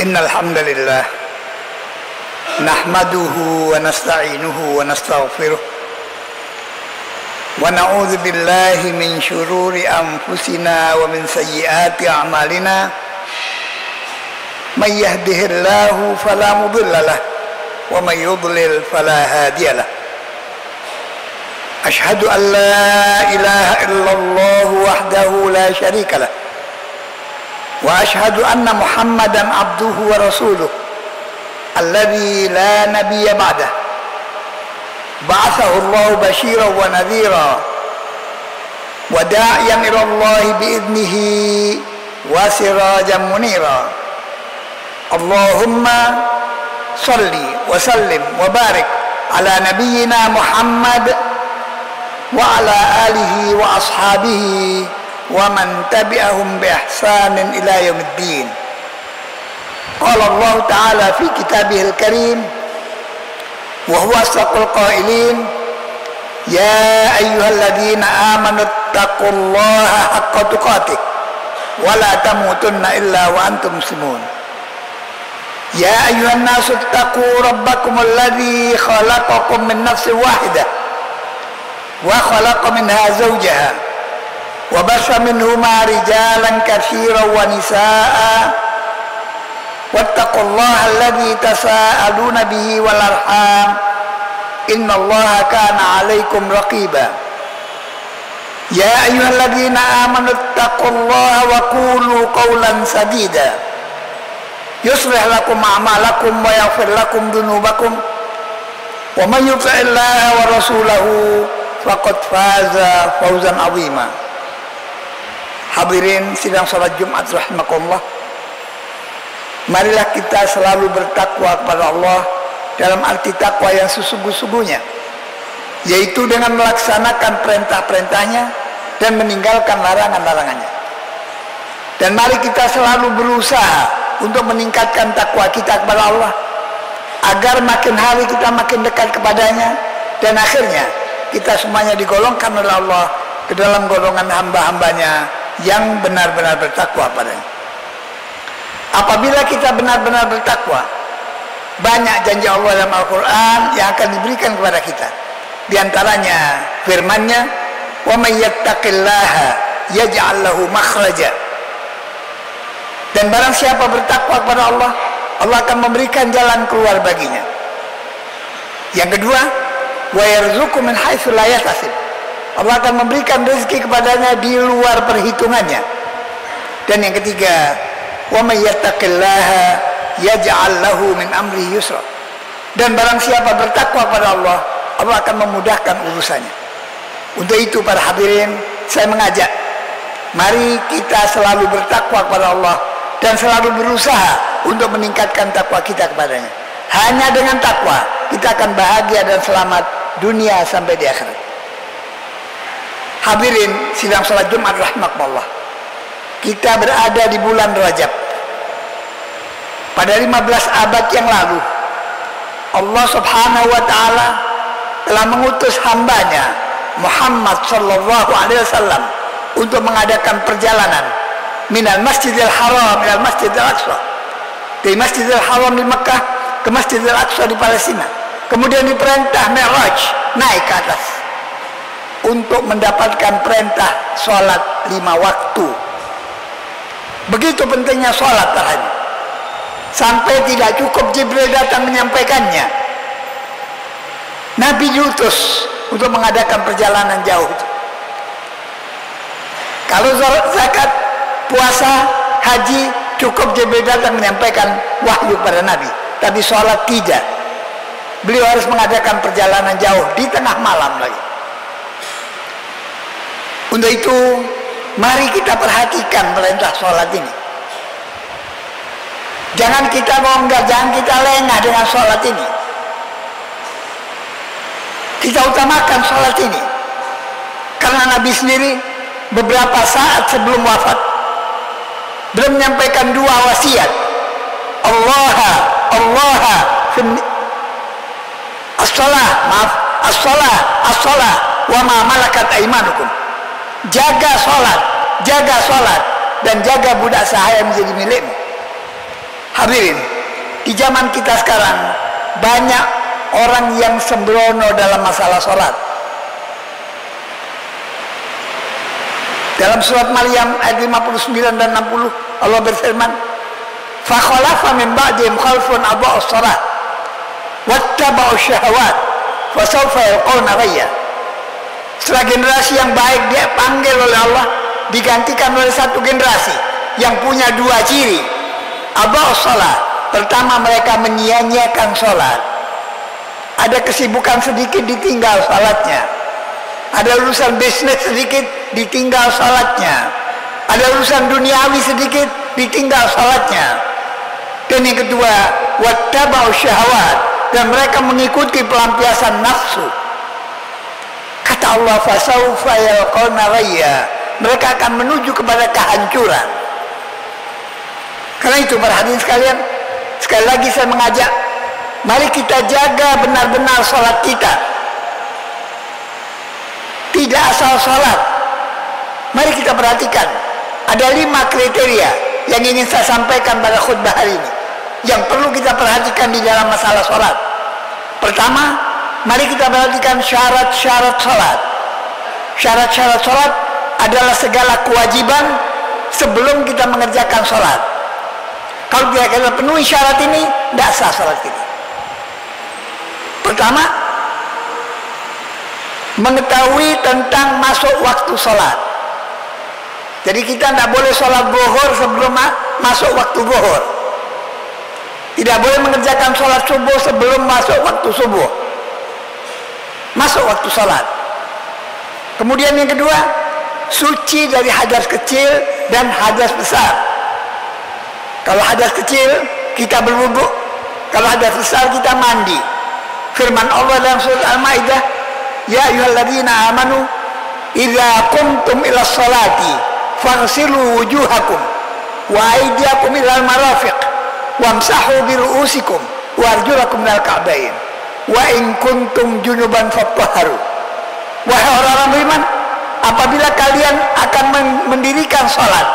Innal hamdalillah nahmaduhu wa nasta'inuhu wa nastaghfiruh wa na'udzu billahi min syururi anfusina wa min sayyiati a'malina may yahdihillahu fala mudilla lahu wa may yudlil fala hadiya lahu. Ashhadu an la ilaha illallah wahdahu la syarika lahu wa ashhadu anna Muhammadan abduhu wa rasuluh alladzi la nabiyya ba'dah ba'athahu Allah basyiran wa nadhira wa da'iyan ila Allah bi'idnihi wa sirajan munira. Allahumma salli wa sallim wa barik ala nabiyyina Muhammad wa ala alihi wa ashabihi wa man tabi'ahum bi ihsanin ila yaumiddin. Qala Allah Ta'ala fi kitabihil karim wa huwa asdaqul qailin, ya ayyuhalladzina amanu taqullaha haqqa tuqatih wa la tamutunna illa wa antum muslimun. Ya ayyuhan nasu taqu rabbakum alladzi khalaqakum min nafsin wahidah wa khalaqa minha zawjaha wa bassa minhuma rijalan katsiran wa nisaa wattaqullaha alladzi tasaaluna bihi wal arham innallaha kana 'alaikum raqiba. Ya ayyuhalladzina amanu taqullaha wa qulu qawlan sadida yuslih lakum a'malakum wa yaghfir lakum dhunubakum wa man yuti'illaha wa rasulahu faqad faza fawzan 'azima. Hadirin sidang salat Jumat rahimakumullah, marilah kita selalu bertakwa kepada Allah dalam arti takwa yang sesungguh-sungguhnya, yaitu dengan melaksanakan perintah-perintahnya dan meninggalkan larangan-larangannya. Dan mari kita selalu berusaha untuk meningkatkan takwa kita kepada Allah, agar makin hari kita makin dekat kepadanya, dan akhirnya kita semuanya digolongkan oleh Allah ke dalam golongan hamba-hambanya yang benar-benar bertakwa padanya. Apabila kita benar-benar bertakwa, banyak janji Allah dalam Al-Quran yang akan diberikan kepada kita. Di antaranya firman-Nya, wa may yattaqillaha yaj'al lahu makhraja. Dan barang siapa bertakwa kepada Allah, Allah akan memberikan jalan keluar baginya. Yang kedua, wa yarzuqhu min haitsu la yahtasib. Allah akan memberikan rezeki kepadanya di luar perhitungannya. Dan yang ketiga, wa may yattaqillaha yaj'al lahu min amrihi yusra. Dan barang siapa bertakwa kepada Allah, Allah akan memudahkan urusannya. Untuk itu para hadirin, saya mengajak, mari kita selalu bertakwa kepada Allah dan selalu berusaha untuk meningkatkan takwa kita kepadanya. Hanya dengan takwa kita akan bahagia dan selamat dunia sampai di akhirat. Hadirin sidang salat Jumat rahimakumullah, kita berada di bulan Rajab. Pada 15 abad yang lalu, Allah Subhanahu wa Ta'ala telah mengutus hambanya Muhammad sallallahu alaihi wasallam untuk mengadakan perjalanan minal Masjidil Haram minal Masjidil Aqsa, dari Masjidil Haram di Mekah ke Masjidil Aqsa di Palestina. Kemudian diperintah Mi'raj, naik ke atas untuk mendapatkan perintah sholat 5 waktu. Begitu pentingnya sholat terhadap, sampai tidak cukup Jibril datang menyampaikannya, Nabi diutus untuk mengadakan perjalanan jauh itu. Kalau zakat, puasa, haji, cukup Jibril datang menyampaikan wahyu pada Nabi, tapi sholat tidak. Beliau harus mengadakan perjalanan jauh di tengah malam lagi. Untuk itu, mari kita perhatikan perintah sholat ini. Jangan kita jangan kita lengah dengan sholat ini. Kita utamakan sholat ini, karena Nabi sendiri beberapa saat sebelum wafat beliau menyampaikan 2 wasiat. As-shalah wa ma malakat aimanukum. Jaga sholat, dan jaga budak sahaya menjadi milikmu. Hadirin, di zaman kita sekarang banyak orang yang sembrono dalam masalah sholat. Dalam surat Maryam ayat 59 dan 60 Allah berfirman, "Fa khalafa min ba'dihim khalfun adha'us shalah wattaba'us syahawat fa sawfa yalqawna ghayya." Setelah generasi yang baik dia panggil oleh Allah, digantikan oleh satu generasi yang punya dua ciri. Adha'us shalah, pertama mereka menyia-nyiakan sholat. Ada kesibukan sedikit ditinggal sholatnya. Ada urusan bisnis sedikit ditinggal sholatnya. Ada urusan duniawi sedikit ditinggal sholatnya. Dan yang kedua, wattaba'u syahawat, dan mereka mengikuti pelampiasan nafsu. Kata Allah, fasawfa yalqawna ghayya, mereka akan menuju kepada kehancuran. Karena itu para hadirin sekalian, sekali lagi saya mengajak, mari kita jaga benar-benar sholat kita. Tidak asal sholat. Mari kita perhatikan, ada 5 kriteria yang ingin saya sampaikan pada khutbah hari ini, yang perlu kita perhatikan di dalam masalah sholat. Pertama, mari kita perhatikan syarat-syarat sholat. Syarat-syarat sholat adalah segala kewajiban sebelum kita mengerjakan sholat. Kalau kita penuhi syarat ini, tidak sah sholat kita. Pertama, mengetahui tentang masuk waktu sholat. Jadi kita tidak boleh sholat zuhur sebelum masuk waktu zuhur. Tidak boleh mengerjakan sholat subuh sebelum masuk waktu subuh. Masuk waktu sholat. Kemudian yang kedua, suci dari hadas kecil dan hadas besar. Kalau hadas kecil kita berwudu, kalau hadas besar kita mandi. Firman Allah dalam surat Al-Maidah, "Ya ayyuhalladzina amanu idza qumtum ila sholati faghsilu wujuhakum wa aydiyakum ilal marafiq wamsahu bi ru'usikum wa arjulakum ilal ka'bayn wa in kuntum junuban fatahharu." Wahai orang-orang beriman, apabila kalian akan mendirikan sholat,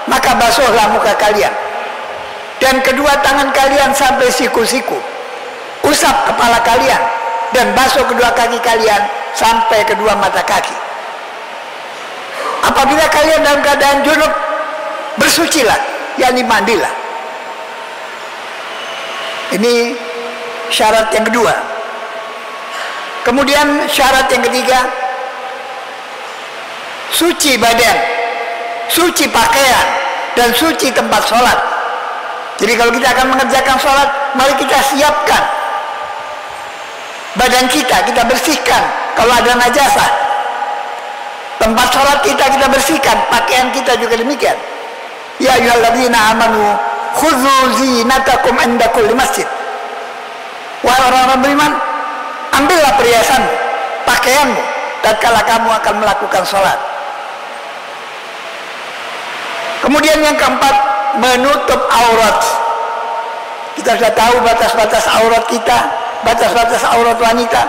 maka basuhlah muka kalian dan kedua tangan kalian sampai siku-siku, usap kepala kalian dan basuh kedua kaki kalian sampai kedua mata kaki. Apabila kalian dalam keadaan junub, bersucilah, yakni mandilah. Ini syarat yang kedua. Kemudian syarat yang ketiga, suci badan, suci pakaian, dan suci tempat sholat. Jadi kalau kita akan mengerjakan sholat, mari kita siapkan badan kita bersihkan kalau ada najasah. Tempat sholat kita bersihkan, pakaian kita juga demikian. Ya ayyuhalladzina amanu khudzu zinatakum 'inda kulli masjid. Wahai orang-orang beriman, ambillah perhiasanmu, pakaianmu tatkala kamu akan melakukan sholat. Kemudian yang keempat, menutup aurat. Kita sudah tahu batas-batas aurat kita, batas-batas aurat wanita.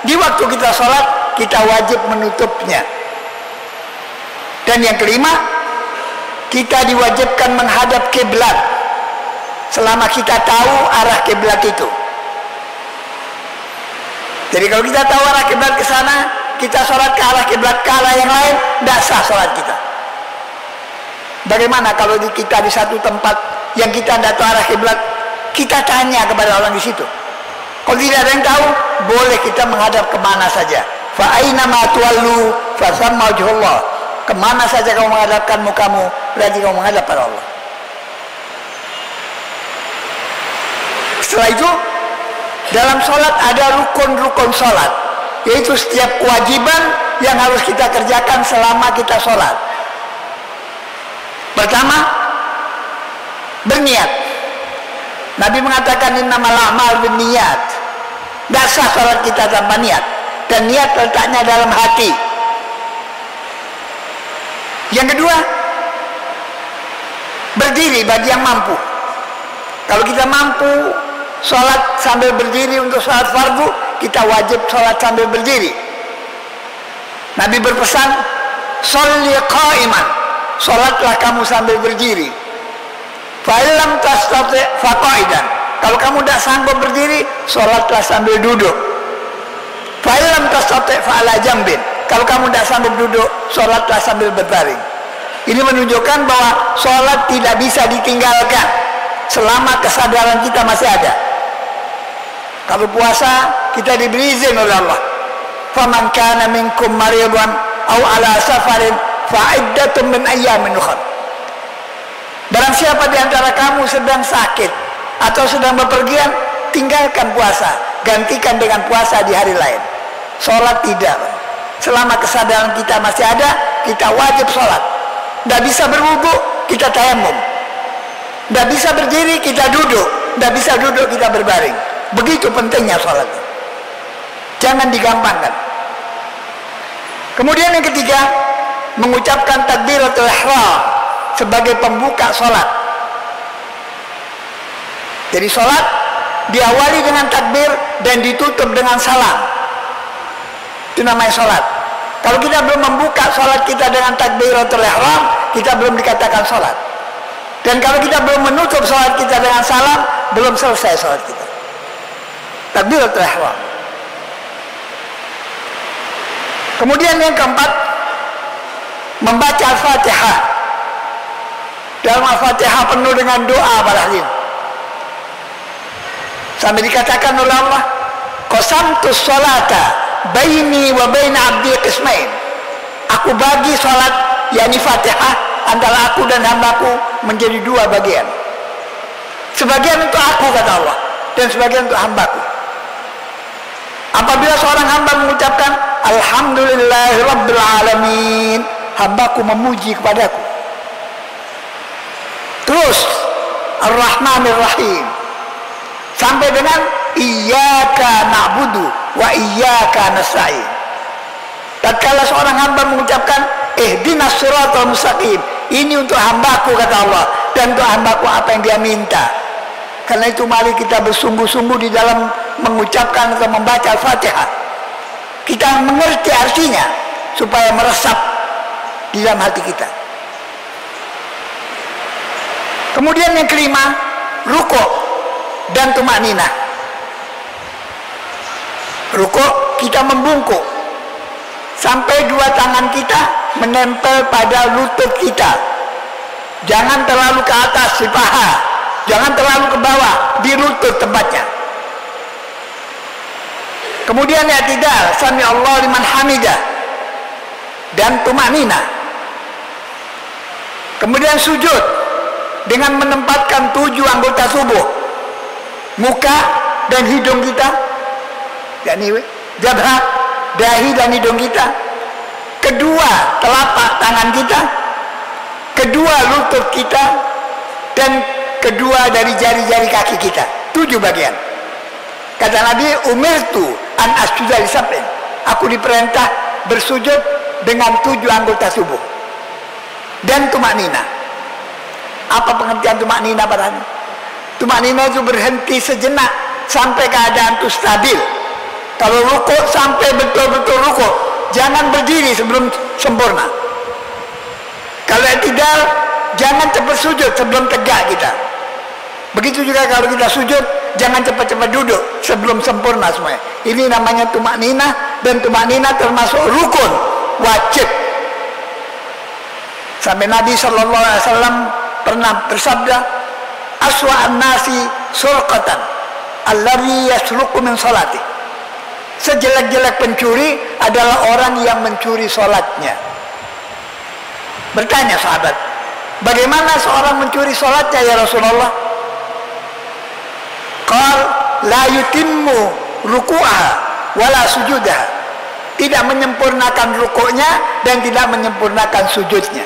Di waktu kita sholat, kita wajib menutupnya. Dan yang kelima, kita diwajibkan menghadap kiblat selama kita tahu arah kiblat itu. Jadi kalau kita tahu arah kiblat ke sana, kita sholat ke arah kiblat ke arah yang lain, tidak sah sholat kita. Bagaimana kalau kita di satu tempat yang kita tidak tahu arah kiblat, kita tanya kepada orang di situ. Kalau tidak ada yang tahu, boleh kita menghadap kemana saja. Fa aina ma tuwallu fa thamma wajhullah. Kemana saja kamu menghadapkan mukamu, berarti kamu menghadap pada Allah. Setelah itu, dalam sholat ada rukun-rukun sholat, yaitu setiap kewajiban yang harus kita kerjakan selama kita sholat. Pertama, berniat. Nabi mengatakan innamal a'mal binniyat. Tidak sah sholat kita tanpa niat, dan niat letaknya dalam hati. Yang kedua, berdiri bagi yang mampu. Kalau kita mampu sholat sambil berdiri untuk sholat fardu, kita wajib sholat sambil berdiri. Nabi berpesan, sholli qa'iman, sholatlah kamu sambil berdiri. Fa illam tastati' faqaidan. Kalau kamu tidak sanggup berdiri, sholatlah sambil duduk. Fa lam tastati' fa ala jambin. Kalau kamu tidak sanggup duduk, sholatlah sambil berbaring. Ini menunjukkan bahwa sholat tidak bisa ditinggalkan selama kesadaran kita masih ada. Kalau puasa, kita diberi izin oleh Allah. Faman kana minkum maridan aw ala safarin fa iddatun min ayyamin ukhra. Barang siapa di antara kamu sedang sakit atau sedang bepergian, tinggalkan puasa, gantikan dengan puasa di hari lain. Sholat tidak. Selama kesadaran kita masih ada, kita wajib sholat. Tidak bisa berwudu, kita tayamum. Tidak bisa berdiri, kita duduk. Tidak bisa duduk, kita berbaring. Begitu pentingnya sholat. Jangan digampangkan. Kemudian yang ketiga, mengucapkan takbiratul ihram sebagai pembuka sholat. Jadi sholat diawali dengan takbir dan ditutup dengan salam. Itu namanya sholat. Kalau kita belum membuka sholat kita dengan takbiratul ihram, kita belum dikatakan sholat. Dan kalau kita belum menutup sholat kita dengan salam, belum selesai sholat kita. Takbiratul ihram. Kemudian yang keempat, membaca Al-Fatihah. Dalam Al-Fatihah penuh dengan doa para hadirin. Sampai dikatakan oleh Allah, qasamtus sholata baini wa baina abdi qismain. Aku bagi sholat, yakni Fatihah, antara aku dan hambaku menjadi dua bagian. Sebagian untuk aku, kata Allah, dan sebagian untuk hambaku. Apabila seorang hamba mengucapkan Alhamdulillahirabbil alamin, hambaku memuji kepadaku. Terus Ar-Rahmanir Rahim sampai dengan Iyyaka na'budu wa iyyaka nasta'in. Tatkala seorang hamba mengucapkan ihdinas siratal mustaqim, ini untuk hambaku, kata Allah, dan untuk hambaku apa yang dia minta. Karena itu mari kita bersungguh-sungguh di dalam mengucapkan atau membaca Al-Fatihah. Kita mengerti artinya supaya meresap di dalam hati kita. Kemudian yang kelima, rukuk dan tumakninah. Rukuk kita membungkuk sampai dua tangan kita menempel pada lutut kita. Jangan terlalu ke atas di paha, jangan terlalu ke bawah, di lutut tempatnya. Kemudian i'tidal, sami Allah liman hamidah, dan tumakninah. Kemudian sujud dengan menempatkan 7 anggota tubuh, muka dan hidung kita, yakni jabhah, dahi dan hidung kita, kedua telapak tangan kita, kedua lutut kita, dan kedua dari jari-jari kaki kita. 7 bagian. Kata Nabi, umirtu an asjuda li sab'in. Aku diperintah bersujud dengan 7 anggota tubuh. Dan tumakninah. Apa pengertian tumakninah pada ini? Tumakninah itu berhenti sejenak sampai keadaan itu stabil. Kalau rukuk sampai betul-betul rukuk, jangan berdiri sebelum sempurna. Kalau i'tidal, jangan cepat sujud sebelum tegak kita. Begitu juga kalau kita sujud, jangan cepat-cepat duduk sebelum sempurna semuanya. Ini namanya tumakninah, dan tumakninah termasuk rukun wajib. Sampai Nabi SAW pernah bersabda, aswa'an nasi surqatan alladhi yasruqu min salati. Sejelek-jelek pencuri adalah orang yang mencuri sholatnya. Bertanya sahabat, bagaimana seorang mencuri sholatnya ya Rasulullah? Qal la yutimmu ruku'aha wala sujudaha. Tidak menyempurnakan rukuknya dan tidak menyempurnakan sujudnya.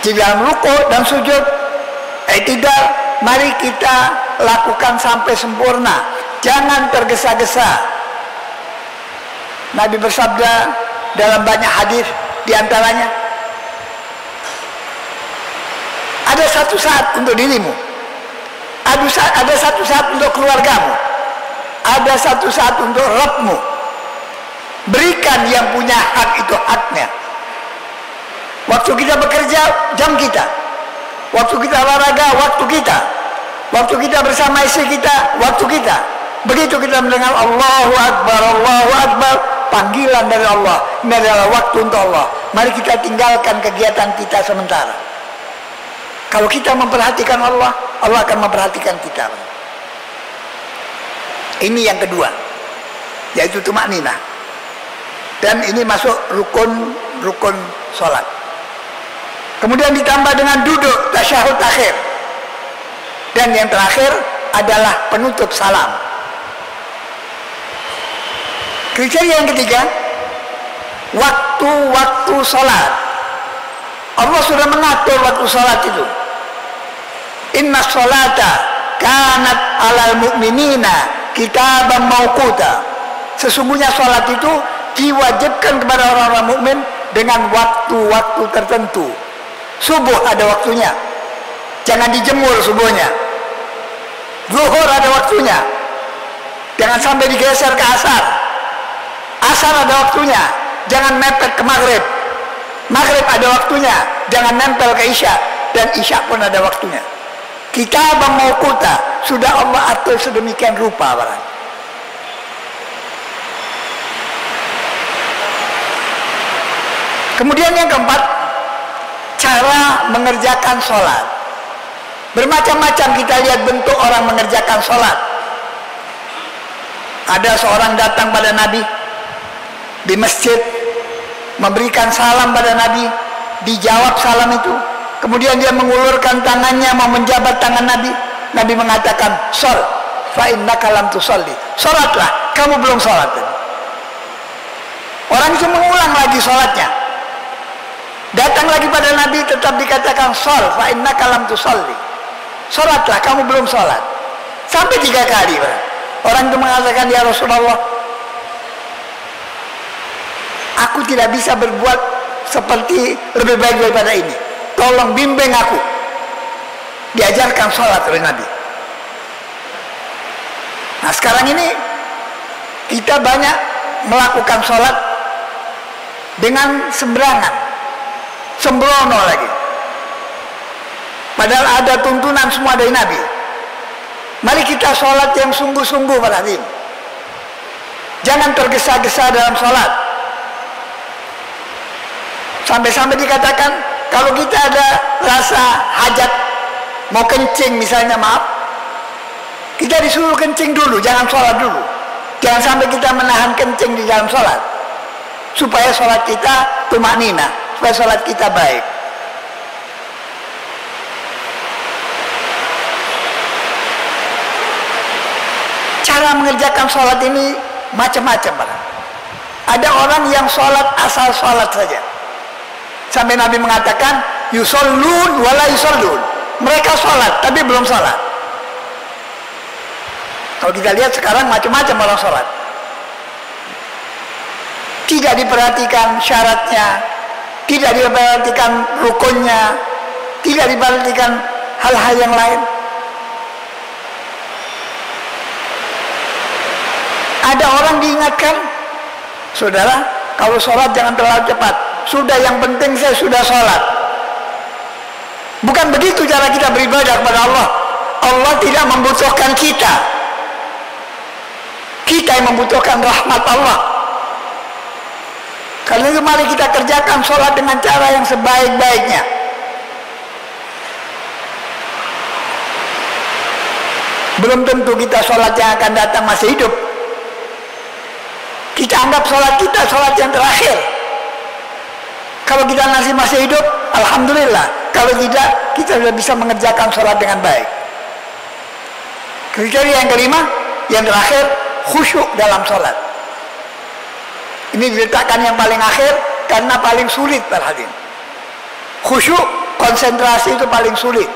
Di dalam rukuk dan sujud, i'tidal, mari kita lakukan sampai sempurna. Jangan tergesa-gesa. Nabi bersabda dalam banyak hadis, di antaranya, ada satu saat untuk dirimu, ada satu saat untuk keluargamu, ada satu saat untuk Rabbmu. Berikan yang punya hak itu haknya. Waktu kita bekerja, jam kita. Waktu kita olahraga, waktu kita. kita bersama istri kita, waktu kita. Begitu kita mendengar Allahu Akbar, panggilan dari Allah. Ini adalah waktu untuk Allah. Mari kita tinggalkan kegiatan kita sementara. Kalau kita memperhatikan Allah, Allah akan memperhatikan kita. Ini yang kedua, yaitu tumakninah. Dan ini masuk rukun sholat. Kemudian ditambah dengan duduk tasyahud akhir. Dan yang terakhir adalah penutup salam. Kriteria yang ketiga, waktu-waktu sholat. Allah sudah mengatur waktu sholat itu. Inna sholata kanat alal mu'minina kitaban mauquta. Sesungguhnya sholat itu diwajibkan kepada orang-orang mukmin dengan waktu-waktu tertentu. Subuh ada waktunya, jangan dijemur subuhnya. Zuhur ada waktunya, jangan sampai digeser ke asar. Asar ada waktunya, jangan mepet ke maghrib. Maghrib ada waktunya, jangan nempel ke isya. Dan isya pun ada waktunya. Kitaban mauquta, sudah Allah atur sedemikian rupa barang. Kemudian yang keempat, cara mengerjakan sholat. Bermacam-macam kita lihat bentuk orang mengerjakan sholat. Ada seorang datang pada Nabi di masjid, memberikan salam pada Nabi, dijawab salam itu. Kemudian dia mengulurkan tangannya mau menjabat tangan Nabi. Nabi mengatakan, "Shol, fa innaka lam tusolli." Sholatlah, kamu belum sholat. Orang itu mengulang lagi sholatnya. Datang lagi pada Nabi, tetap dikatakan, "Shol, fa innaka lam tusolli." Sholatlah, kamu belum sholat. Sampai 3 kali. Orang itu mengatakan, "Ya Rasulullah, aku tidak bisa berbuat seperti lebih baik daripada ini. Tolong bimbing aku." Diajarkan sholat oleh Nabi. Nah sekarang ini kita banyak melakukan sholat dengan sembarangan, sembrono lagi. Padahal ada tuntunan semua dari Nabi. Mari kita sholat yang sungguh-sungguh para hadirin. Jangan tergesa-gesa dalam sholat. Sampai-sampai dikatakan kalau kita ada rasa hajat, mau kencing misalnya, maaf, kita disuruh kencing dulu, jangan sholat dulu. Jangan sampai kita menahan kencing di dalam sholat, supaya sholat kita tumakninah, supaya sholat kita baik. Cara mengerjakan sholat ini macam-macam. Ada orang yang sholat asal sholat saja. Sampai Nabi mengatakan, "Yushollun wala yushollun." Mereka sholat, tapi belum sholat. Kalau kita lihat sekarang macam-macam orang sholat. Tidak diperhatikan syaratnya, tidak diperhatikan rukunnya, tidak diperhatikan hal-hal yang lain. Ada orang diingatkan, "Saudara, kalau sholat jangan terlalu cepat. Sudah, yang penting saya sudah sholat." Bukan begitu cara kita beribadah kepada Allah. Allah tidak membutuhkan kita. Kita yang membutuhkan rahmat Allah. Karena itu mari kita kerjakan sholat dengan cara yang sebaik-baiknya. Belum tentu kita sholat yang akan datang masih hidup. Kita anggap sholat kita sholat yang terakhir. Kalau kita masih hidup, alhamdulillah. Kalau tidak, kita sudah bisa mengerjakan sholat dengan baik. Kriteria yang kelima, yang terakhir, khusyuk dalam sholat. Ini diletakkan yang paling akhir karena paling sulit perhatian. Khusyuk, konsentrasi itu paling sulit.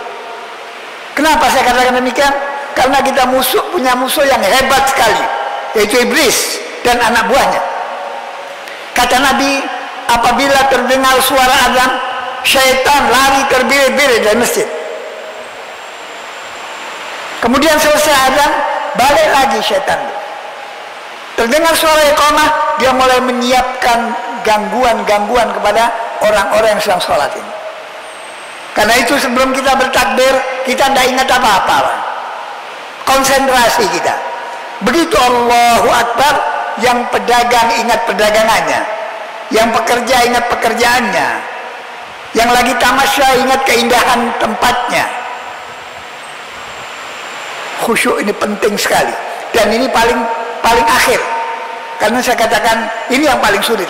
Kenapa saya katakan demikian? Karena kita punya musuh yang hebat sekali, yaitu iblis dan anak buahnya. Kata Nabi, apabila terdengar suara azan, syaitan lari terbirit-birit dari masjid. Kemudian selesai azan, balik lagi syaitan. Terdengar suara iqamah, dia mulai menyiapkan gangguan-gangguan kepada orang-orang yang sedang sholat ini. Karena itu sebelum kita bertakbir, kita tidak ingat apa-apa. konsentrasi kita. Begitu Allahu Akbar, yang pedagang ingat perdagangannya, yang pekerja ingat pekerjaannya, yang lagi tamasya ingat keindahan tempatnya. Khusyuk ini penting sekali, dan ini paling akhir, karena saya katakan ini yang paling sulit.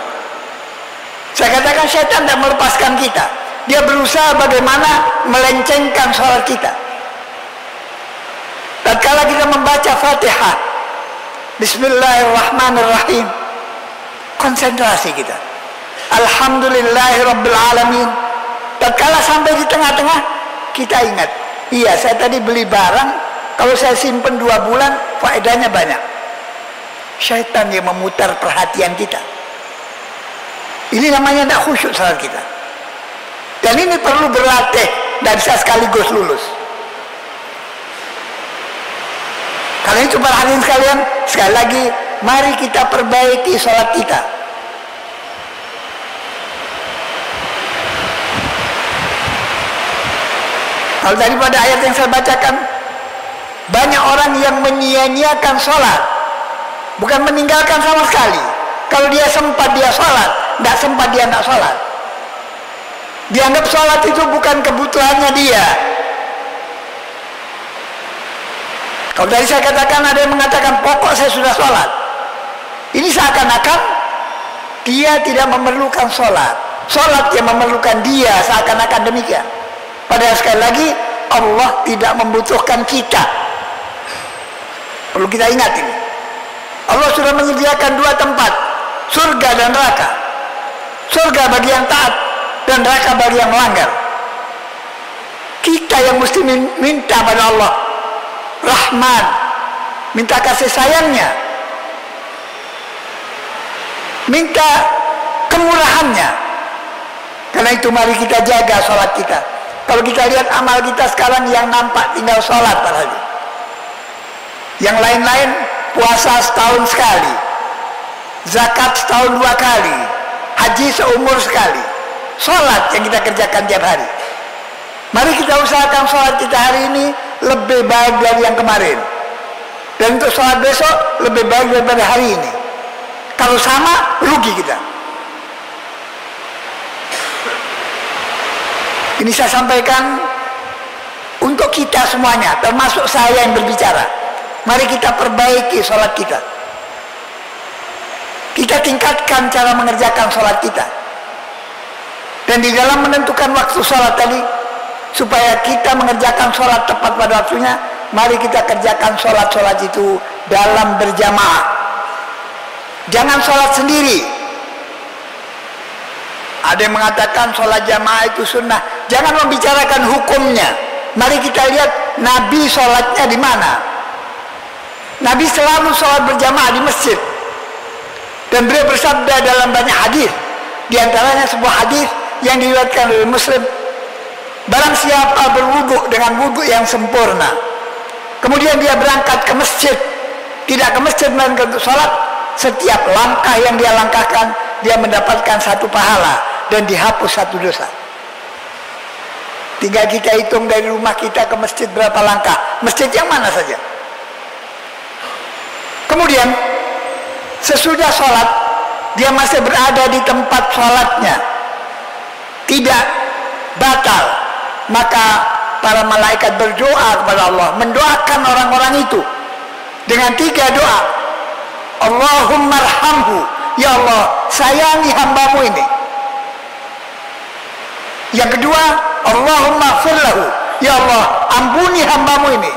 Saya katakan setan tidak melepaskan kita, dia berusaha bagaimana melencengkan sholat kita. Tatkala kita membaca Fatihah, Bismillahirrahmanirrahim, konsentrasi kita, Alhamdulillahirabbil alamin. Tatkala sampai di tengah-tengah, kita ingat, iya saya tadi beli barang, kalau saya simpen 2 bulan, faedahnya banyak. Syaitan yang memutar perhatian kita. Ini namanya tidak khusyuk salat kita. Dan ini perlu berlatih, dan bisa sekaligus lulus. Karena itu para hadirin sekalian, sekali lagi, mari kita perbaiki sholat kita. Kalau tadi pada ayat yang saya bacakan, banyak orang yang menyia-nyiakan sholat, bukan meninggalkan sama sekali. Kalau dia sempat dia sholat, tidak sempat dia tidak sholat. Dianggap sholat itu bukan kebutuhannya dia. Kalau tadi saya katakan, ada yang mengatakan pokok saya sudah sholat. Ini seakan-akan dia tidak memerlukan sholat. Sholat yang memerlukan dia, seakan-akan demikian. Padahal sekali lagi, Allah tidak membutuhkan kita. Perlu kita ingat ini. Allah sudah menyediakan 2 tempat, surga dan neraka. Surga bagi yang taat, dan neraka bagi yang melanggar. Kita yang mesti minta pada Allah Rahman, minta kasih sayangnya, minta kemurahannya. Karena itu mari kita jaga sholat kita. Kalau kita lihat amal kita sekarang, yang nampak tinggal sholat para hadirin. Yang lain-lain puasa setahun sekali, zakat setahun 2 kali, haji seumur sekali. Sholat yang kita kerjakan tiap hari. Mari kita usahakan sholat kita hari ini lebih baik dari yang kemarin, dan untuk sholat besok lebih baik daripada hari ini. Kalau sama, rugi kita. Ini saya sampaikan untuk kita semuanya, termasuk saya yang berbicara. Mari kita perbaiki sholat kita. Kita tingkatkan cara mengerjakan sholat kita. Dan di dalam menentukan waktu sholat tadi, supaya kita mengerjakan sholat tepat pada waktunya, mari kita kerjakan sholat-sholat itu dalam berjamaah. Jangan sholat sendiri. Ada yang mengatakan sholat jamaah itu sunnah. Jangan membicarakan hukumnya. Mari kita lihat Nabi sholatnya di mana. Nabi selalu sholat berjamaah di masjid, dan beliau bersabda dalam banyak hadis. Di antaranya sebuah hadis yang diriwayatkan oleh Muslim, barang siapa berwudu dengan wudu yang sempurna, kemudian dia berangkat ke masjid, tidak ke masjid melainkan untuk sholat, setiap langkah yang dia langkahkan, dia mendapatkan 1 pahala dan dihapus 1 dosa. Tinggal kita hitung dari rumah kita ke masjid berapa langkah, masjid yang mana saja. Kemudian sesudah sholat, dia masih berada di tempat sholatnya, tidak batal, maka para malaikat berdoa kepada Allah, mendoakan orang-orang itu dengan 3 doa. Allahumma arhamhu, ya Allah sayangi hambamu ini. Yang kedua, Allahumma firlahu, ya Allah ampuni hambamu ini.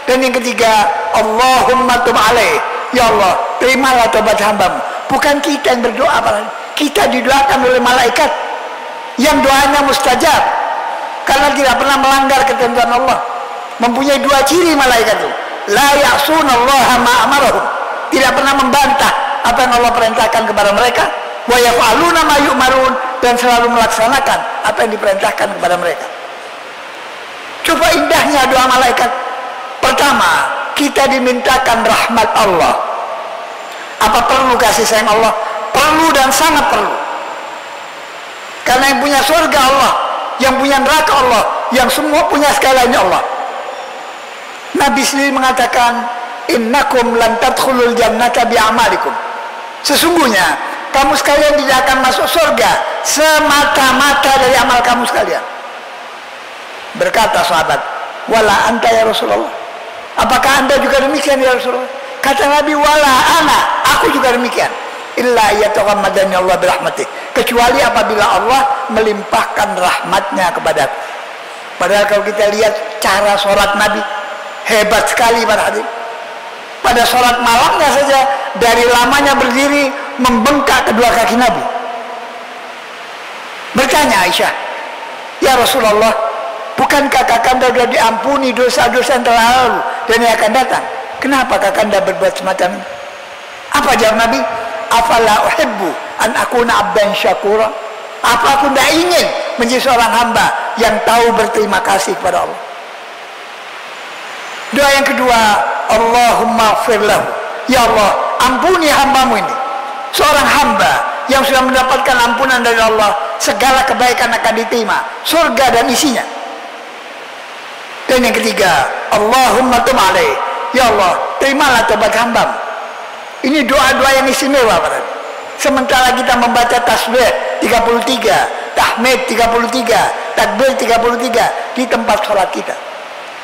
Dan yang ketiga, Allahumma tub alaih, ya Allah terimalah tobat hambamu. Bukan kita yang berdoa, kita didoakan oleh malaikat yang doanya mustajab, karena tidak pernah melanggar ketentuan Allah. Mempunyai 2 ciri malaikat itu, la ya'sunallaha ma amarahum, tidak pernah membantah apa yang Allah perintahkan kepada mereka, wa yaf'aluna ma yu'marun, dan selalu melaksanakan apa yang diperintahkan kepada mereka. Coba indahnya doa malaikat. Pertama, kita dimintakan rahmat Allah. Apa perlu kasih sayang Allah? Perlu dan sangat perlu. Karena yang punya surga Allah, yang punya neraka Allah, yang semua punya sekali lainnya Allah. Nabi sendiri mengatakan, innakum lan tadkhulul jannata bi'amalikum. Sesungguhnya kamu sekalian tidak akan masuk surga semata-mata dari amal kamu sekalian. Berkata sahabat, wala anta ya Rasulullah. Apakah anda juga demikian ya Rasulullah? Kata Nabi, wala ana, aku juga demikian. Illa yataghammadani Allah birahmatih, kecuali apabila Allah melimpahkan rahmatnya kepadaku. Padahal kalau kita lihat cara sholat Nabi, hebat sekali para hadirin. Pada sholat malamnya saja, dari lamanya berdiri membengkak kedua kaki Nabi. Bertanya Aisyah, ya Rasulullah, bukankah kakanda sudah diampuni dosa-dosa yang telah lalu dan yang akan datang? Kenapa kakanda berbuat semacam ini? Apa jawab Nabi? Afala uhibbu an akuna abdan syakura. Apa aku tidak ingin menjadi seorang hamba yang tahu berterima kasih kepada Allah? Doa yang kedua, Allahumma ighfir lahu. Ya Allah, ampuni hambamu ini. Seorang hamba yang sudah mendapatkan ampunan dari Allah, segala kebaikan akan diterima, surga dan isinya. Dan yang ketiga, Allahumma tub alaih. Ya Allah, terimalah tobat hambamu. Ini doa-doa yang istimewa, Pak. Sementara kita membaca tasbih 33, tahmid 33, takbir 33 di tempat sholat kita.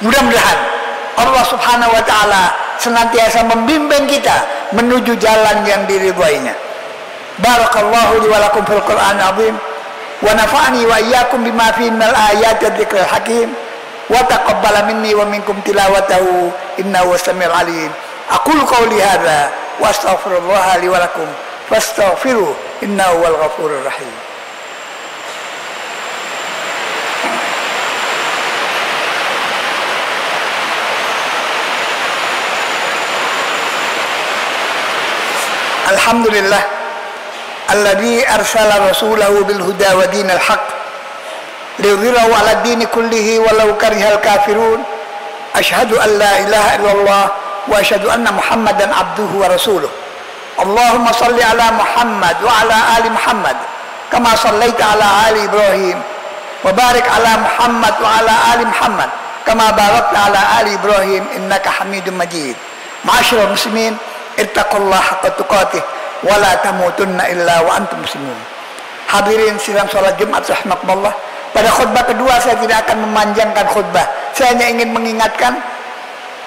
Mudah-mudahan Allah Subhanahu wa ta'ala senantiasa membimbing kita menuju jalan yang diridhoinya. Barakallahu li wa lakum fil Qur'anil azim wa nafa'ani wa iyyakum bima fihi minal ayati wadh-dhikril hakim wa taqabbala minni wa minkum tilawatahu innahu was-sami'ul alim. Aqulu qawli hadza wa astaghfirullah li wa lakum fastaghfiruhu innahu wal ghafurur rahim. Alhamdulillah alladzi arsala rasulahu bil huda wa dinil haqq liyudhhirahu 'ala ad-dini kullihi walau karihal kafirun. Asyhadu an la ilaha illallah wa asyhadu anna Muhammadan abduhu wa rasuluh. Allahumma salli ala Muhammad wa ala ali Muhammad kama sallaita ala ali Ibrahim wa barik ala Muhammad wa ala ali Muhammad kama barakta ala ali Ibrahim innaka Hamidum Majid. Ma'asyiral muslimin, ittaqullaha haqqa tuqatih wa la tamutunna illa wa antum muslimun. Hadirin sidang salat Jumat rahimakumullah. Pada khutbah kedua saya tidak akan memanjangkan khutbah. Saya hanya ingin mengingatkan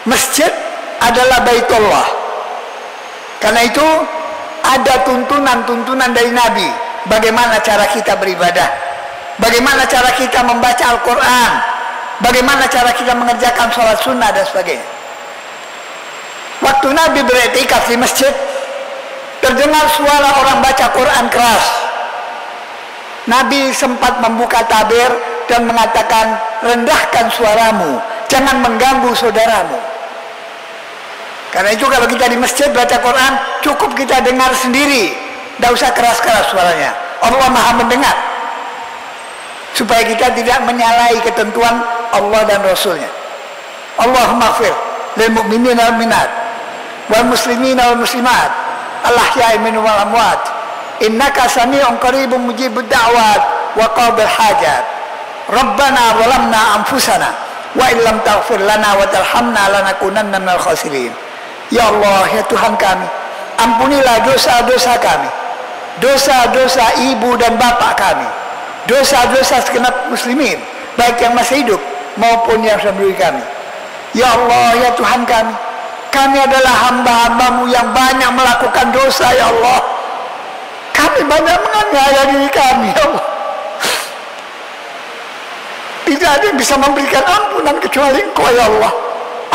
masjid adalah Baitullah. Karena itu ada tuntunan-tuntunan dari Nabi bagaimana cara kita beribadah, bagaimana cara kita membaca Al-Quran, bagaimana cara kita mengerjakan sholat sunnah dan sebagainya. Waktu Nabi beriktikaf di masjid, terdengar suara orang baca Quran keras. Nabi sempat membuka tabir dan mengatakan, rendahkan suaramu, jangan mengganggu saudaramu. Karena itu kalau kita di masjid baca Quran, cukup kita dengar sendiri, tidak usah keras-keras suaranya. Allah Maha mendengar, supaya kita tidak menyalahi ketentuan Allah dan Rasulnya. Allahumma ighfir lil mu'minin wal mu'minat wal muslimin wal muslimat al-ahya'i minhum wal amwat innaka sami'un qaribun mujibud da'wat wa qadil hajat. Rabbana zalamna anfusana wa illam taghfir lana wa tarhamna lanakunanna minal khasirin. Ya Allah, ya Tuhan kami, ampunilah dosa-dosa kami, dosa-dosa ibu dan bapak kami, dosa-dosa segenap muslimin, baik yang masih hidup maupun yang sudah meninggal kami. Ya Allah, ya Tuhan kami adalah hamba-hambamu yang banyak melakukan dosa, ya Allah. Kami banyak menganiaya diri kami, ya Allah. Tidak ada yang bisa memberikan ampunan kecuali Engkau, ya Allah.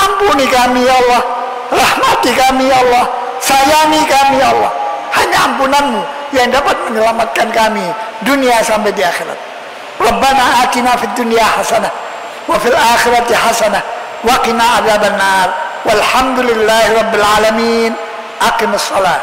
Ampuni kami, ya Allah. Rahmati kami, ya Allah. Sayangi kami, ya Allah. Hanya ampunanmu yang dapat menyelamatkan kami dunia sampai di akhirat. Rabbana atina fid dunya hasanah wa fil akhirati hasanah wa qina adzabannar. Walhamdulillahi rabbil alamin. Aqimus shalah.